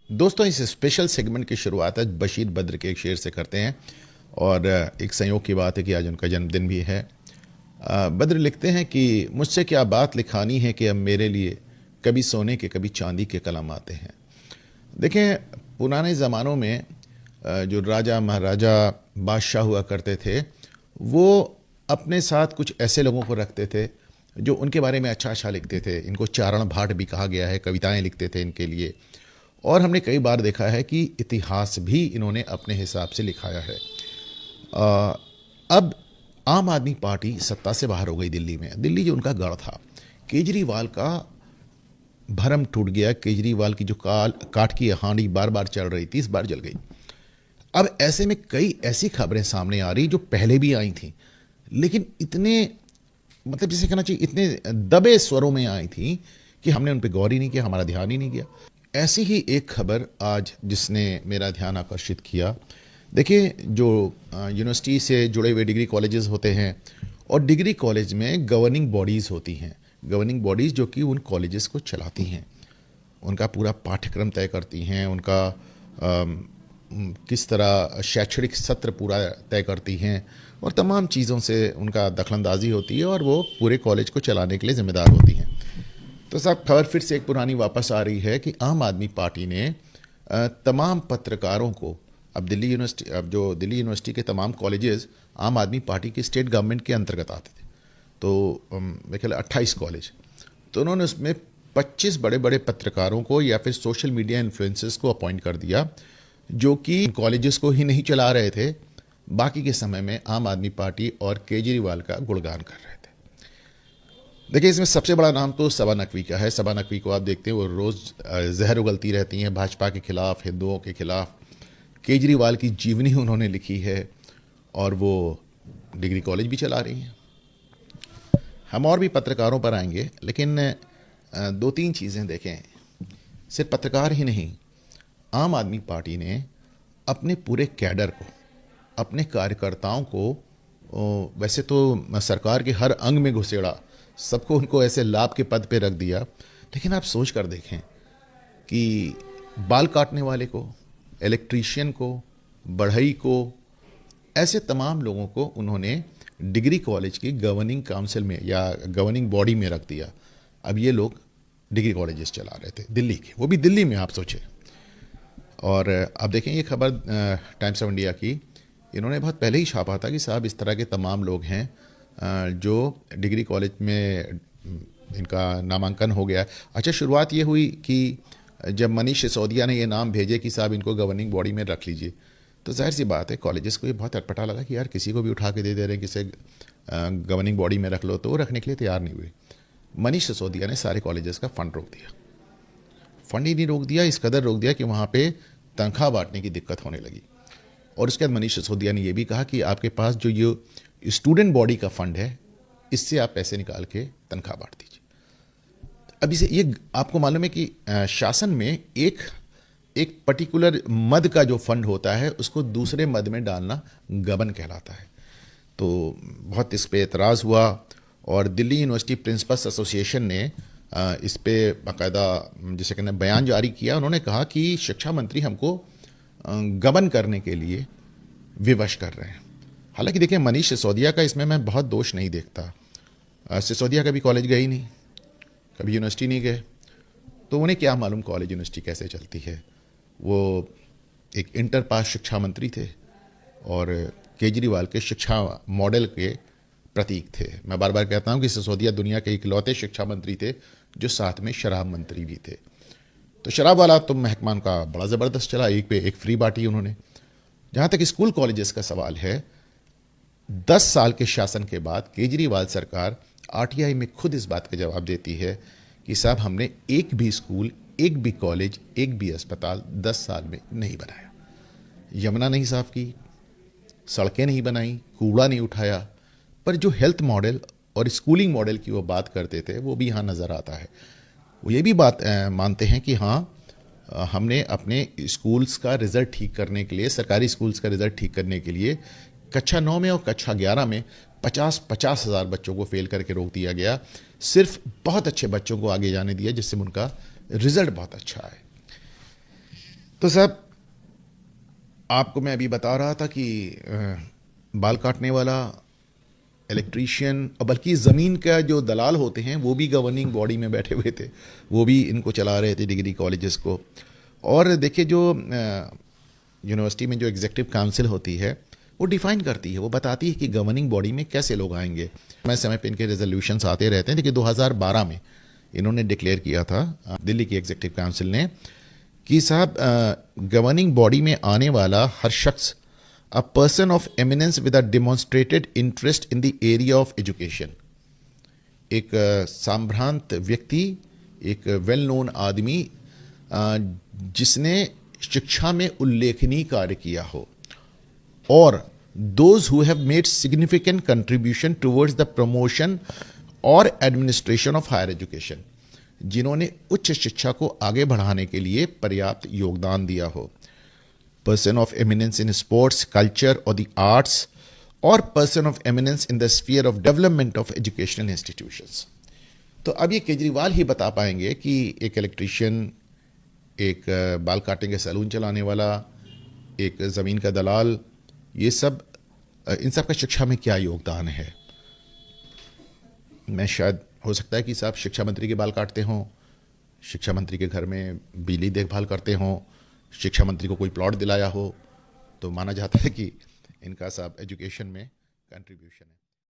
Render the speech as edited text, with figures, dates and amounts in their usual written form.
दोस्तों, इस special segment की शुरुआत आज बशीर बद्र के एक शेर से करते हैं। और एक संयोग की बात है कि आज उनका जन्मदिन भी है। बद्र लिखते हैं कि मुझसे क्या बात लिखानी है कि अब मेरे लिए कभी सोने के कभी चांदी के कलम आते हैं। देखें, पुराने ज़मानों में जो राजा महाराजा बादशाह हुआ करते थे, वो अपने साथ कुछ ऐसे लोगों को रखते थे जो उनके बारे में अच्छा अच्छा लिखते थे। इनको चारण भाट भी कहा गया है, कविताएं लिखते थे इनके लिए। और हमने कई बार देखा है कि इतिहास भी इन्होंने अपने हिसाब से लिखाया है। अब आम आदमी पार्टी सत्ता से बाहर हो गई दिल्ली में। दिल्ली जो उनका गढ़ था, केजरीवाल का भरम टूट गया। केजरीवाल की जो काठ की हांडी बार बार चल रही थी, इस बार जल गई। अब ऐसे में कई ऐसी खबरें सामने आ रही जो पहले भी आई थी, लेकिन इतने मतलब जिसे कहना चाहिए इतने दबे स्वरों में आई थी कि हमने उन पर गौर ही नहीं किया, हमारा ध्यान ही नहीं गया। ऐसी ही एक खबर आज जिसने मेरा ध्यान आकर्षित किया। देखिए, जो यूनिवर्सिटी से जुड़े हुए डिग्री कॉलेजेस होते हैं, और डिग्री कॉलेज में गवर्निंग बॉडीज़ होती हैं। गवर्निंग बॉडीज़ जो कि उन कॉलेजेस को चलाती हैं, उनका पूरा पाठ्यक्रम तय करती हैं, उनका किस तरह शैक्षणिक सत्र पूरा तय करती हैं, और तमाम चीज़ों से उनका दखलंदाजी होती है, और वो पूरे कॉलेज को चलाने के लिए जिम्मेदार होती हैं। तो साहब, खबर फिर से एक पुरानी वापस आ रही है कि आम आदमी पार्टी ने तमाम पत्रकारों को, अब दिल्ली यूनिवर्सिटी के तमाम कॉलेजेस आम आदमी पार्टी की स्टेट गवर्नमेंट के अंतर्गत आते थे। तो मेरे ख्याल 28 कॉलेज, तो उन्होंने उसमें 25 बड़े बड़े पत्रकारों को या फिर सोशल मीडिया इन्फ्लुएंसर्स को अपॉइंट कर दिया, जो कि कॉलेजेस को ही नहीं चला रहे थे, बाकी के समय में आम आदमी पार्टी और केजरीवाल का गुणगान कर रहे थे। देखिए, इसमें सबसे बड़ा नाम तो सबा नकवी का है। सबा नकवी को आप देखते हैं, वो रोज़ जहर उगलती रहती हैं भाजपा के खिलाफ, हिंदुओं के खिलाफ। केजरीवाल की जीवनी उन्होंने लिखी है, और वो डिग्री कॉलेज भी चला रही हैं। हम और भी पत्रकारों पर आएंगे, लेकिन दो तीन चीज़ें देखें। सिर्फ पत्रकार ही नहीं, आम आदमी पार्टी ने अपने पूरे कैडर को, अपने कार्यकर्ताओं को वैसे तो सरकार के हर अंग में घुसेड़ा, सबको उनको ऐसे लाभ के पद पे रख दिया। लेकिन आप सोच कर देखें कि बाल काटने वाले को, इलेक्ट्रीशियन को, बढ़ई को, ऐसे तमाम लोगों को उन्होंने डिग्री कॉलेज की गवर्निंग काउंसिल में या गवर्निंग बॉडी में रख दिया। अब ये लोग डिग्री कॉलेजेस चला रहे थे दिल्ली के, वो भी दिल्ली में, आप सोचें। और अब देखें, ये खबर टाइम्स ऑफ इंडिया की, इन्होंने बहुत पहले ही छापा था कि साहब इस तरह के तमाम लोग हैं जो डिग्री कॉलेज में इनका नामांकन हो गया। अच्छा, शुरुआत ये हुई कि जब मनीष सिसोदिया ने ये नाम भेजे कि साहब इनको गवर्निंग बॉडी में रख लीजिए, तो जाहिर सी बात है कॉलेजेस को ये बहुत अटपटा लगा कि यार किसी को भी उठा के दे रहे हैं, किसे गवर्निंग बॉडी में रख लो, तो वो रखने के लिए तैयार नहीं हुए। मनीष सिसोदिया ने सारे कॉलेजेस का फंड रोक दिया। फंड ही नहीं रोक दिया, इस कदर रोक दिया कि वहाँ पर तनख्वाह बांटने की दिक्कत होने लगी। और उसके बाद मनीष सिसोदिया ने यह भी कहा कि आपके पास जो ये स्टूडेंट बॉडी का फंड है, इससे आप पैसे निकाल के तनख्वाह बांट दीजिए। अब इसे ये आपको मालूम है कि शासन में एक पर्टिकुलर मद का जो फंड होता है, उसको दूसरे मद में डालना गबन कहलाता है। तो बहुत इस पे एतराज़ हुआ, और दिल्ली यूनिवर्सिटी प्रिंसिपल्स एसोसिएशन ने इस पे बाकायदा जिसे कहना बयान जारी किया। उन्होंने कहा कि शिक्षा मंत्री हमको गबन करने के लिए विवश कर रहे हैं। हालांकि देखिए, मनीष सिसोदिया का इसमें मैं बहुत दोष नहीं देखता। सिसोदिया कभी कॉलेज गए ही नहीं, कभी यूनिवर्सिटी नहीं गए, तो उन्हें क्या मालूम कॉलेज यूनिवर्सिटी कैसे चलती है। वो एक इंटर पास शिक्षा मंत्री थे, और केजरीवाल के शिक्षा मॉडल के प्रतीक थे। मैं बार बार कहता हूं कि सिसोदिया दुनिया के इकलौते शिक्षा मंत्री थे जो साथ में शराब मंत्री भी थे। तो शराब वाला तो महकमा का बड़ा ज़बरदस्त चला, एक पे एक फ्री बांटी उन्होंने। जहाँ तक स्कूल कॉलेजेस का सवाल है, 10 साल के शासन के बाद केजरीवाल सरकार आरटीआई में खुद इस बात का जवाब देती है कि साहब हमने एक भी स्कूल, एक भी कॉलेज, एक भी अस्पताल 10 साल में नहीं बनाया। यमुना नहीं साफ की, सड़कें नहीं बनाई, कूड़ा नहीं उठाया, पर जो हेल्थ मॉडल और स्कूलिंग मॉडल की वो बात करते थे, वो भी यहाँ नज़र आता है। वो ये भी बात मानते हैं कि हाँ, हमने अपने स्कूल्स का रिज़ल्ट ठीक करने के लिए, सरकारी स्कूल्स का रिज़ल्ट ठीक करने के लिए कक्षा 9 में और कक्षा 11 में 50 हज़ार बच्चों को फेल करके रोक दिया गया। सिर्फ बहुत अच्छे बच्चों को आगे जाने दिया, जिससे उनका रिज़ल्ट बहुत अच्छा है। तो साहब, आपको मैं अभी बता रहा था कि बाल काटने वाला, इलेक्ट्रीशियन और बल्कि ज़मीन का जो दलाल होते हैं वो भी गवर्निंग बॉडी में बैठे हुए थे, वो भी इनको चला रहे थे, डिग्री कॉलेजेस को। और देखिए, जो यूनिवर्सिटी में जो एग्जीक्यूटिव काउंसिल होती है वो डिफाइन करती है, वो बताती है कि गवर्निंग बॉडी में कैसे लोग आएंगे। समय समय पे इनके रेजोल्यूशंस आते रहते हैं। देखिए 2012 में इन्होंने डिक्लेयर किया था, दिल्ली की एग्जीक्यूटिव काउंसिल ने, कि साहब गवर्निंग बॉडी में आने वाला हर शख्स a person of eminence with a demonstrated interest in the area of education, एक संभ्रांत व्यक्ति, एक वेल नोन आदमी जिसने शिक्षा में उल्लेखनीय कार्य किया हो, और those who have made significant contribution towards the promotion और एडमिनिस्ट्रेशन ऑफ हायर एजुकेशन, जिन्होंने उच्च शिक्षा को आगे बढ़ाने के लिए पर्याप्त योगदान दिया हो। Person of eminence in sports, culture और द आर्ट्स, और person of eminence in the sphere of development of educational institutions. तो अब ये केजरीवाल ही बता पाएंगे कि एक इलेक्ट्रीशियन, एक बाल काटने के सैलून चलाने वाला, एक ज़मीन का दलाल, ये सब, इन सब का शिक्षा में क्या योगदान है। मैं शायद, हो सकता है कि साहब शिक्षा मंत्री के बाल काटते हों, शिक्षा मंत्री के घर में बिजली देखभाल करते हों, शिक्षा मंत्री को कोई प्लॉट दिलाया हो, तो माना जाता है कि इनका साहब एजुकेशन में कंट्रीब्यूशन है।